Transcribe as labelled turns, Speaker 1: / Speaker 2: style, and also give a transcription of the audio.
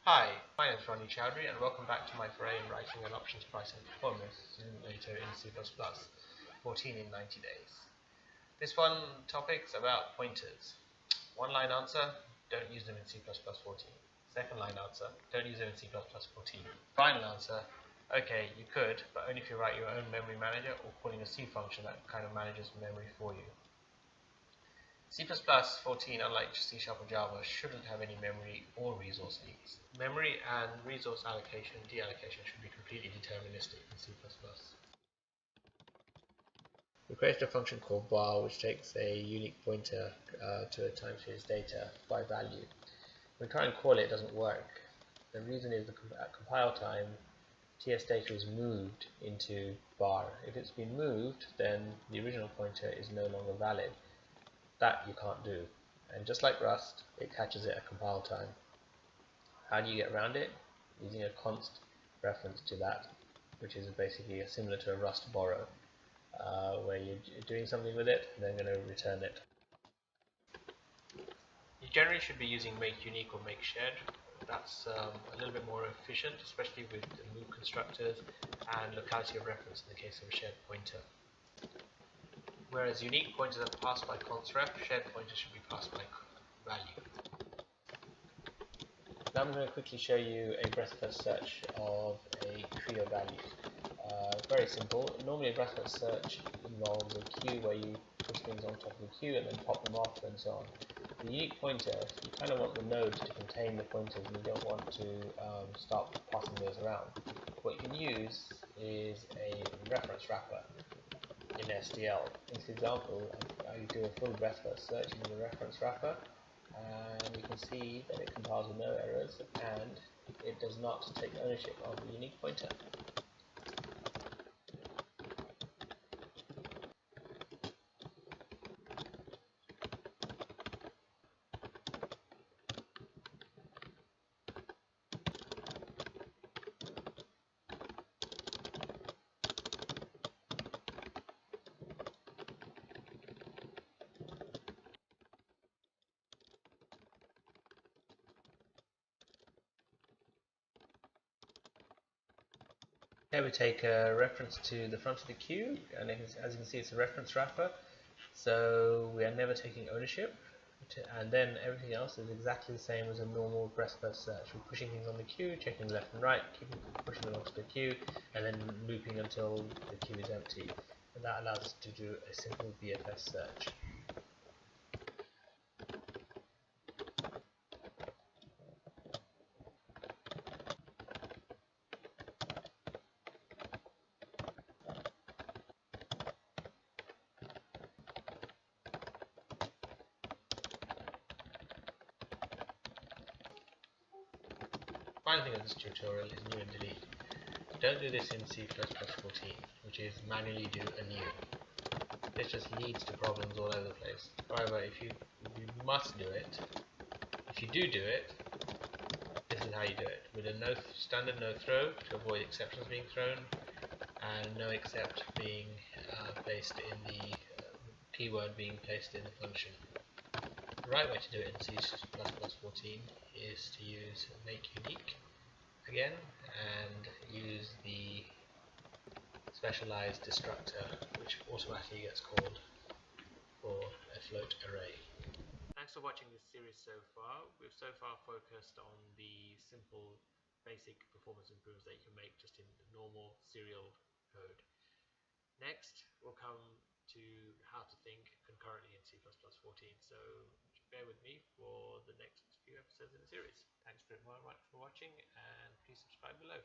Speaker 1: Hi, my name is Ronnie Chowdhury and welcome back to my foray in writing an options pricing performance simulator in C++, 14 in 90 days. This one topic is about pointers. One line answer, don't use them in C++ 14. Second line answer, don't use them in C++ 14. Final answer, okay, you could, but only if you write your own memory manager or calling a C function that kind of manages memory for you. C++ 14, unlike C# or Java, shouldn't have any memory or resource leaks. Memory and resource allocation and deallocation should be completely deterministic in C++. We created a function called bar which takes a unique pointer to a time series data by value. When we try and call it, it doesn't work. The reason is at compile time, TS data is moved into bar. If it's been moved, then the original pointer is no longer valid. That you can't do, and just like Rust, it catches it at compile time. How do you get around it? Using a const reference to that, which is basically similar to a Rust borrow, where you're doing something with it and then going to return it. You generally should be using make unique or make shared. That's a little bit more efficient, especially with the move constructors and locality of reference in the case of a shared pointer. Whereas unique pointers are passed by constref, shared pointers should be passed by value. Now I'm going to quickly show you a breadth-first search of a tree of values. Very simple. Normally a breadth-first search involves a queue where you push things on top of the queue and then pop them off and so on. The unique pointer, you kind of want the node to contain the pointers and you don't want to start passing those around. What you can use is a reference wrapper in SDL. In this example, I do a full breadth-first search in the reference wrapper, and you can see that it compiles with no errors, and it does not take ownership of the unique pointer. Here we take a reference to the front of the queue, and as you can see, it's a reference wrapper, so we are never taking ownership, and then everything else is exactly the same as a normal breadth-first search. We're pushing things on the queue, checking left and right, keeping pushing them onto the queue, and then looping until the queue is empty. And that allows us to do a simple BFS search. Final thing of this tutorial is new and delete. Don't do this in C++ 14, which is manually do anew. This just leads to problems all over the place. However, if you must do it, if you do it, this is how you do it. With a standard no throw to avoid exceptions being thrown, and no except being placed in the keyword being placed in the function. The right way to do it in C++ 14 is to use make unique again and use the specialized destructor, which automatically gets called for a float array. Thanks for watching this series so far. We've so far focused on the simple basic performance improvements that you can make just in normal serial code. Next we'll come to how to think concurrently in C++ 14, so bear with me for the next few episodes in the series. Thanks very much for watching, and please subscribe below.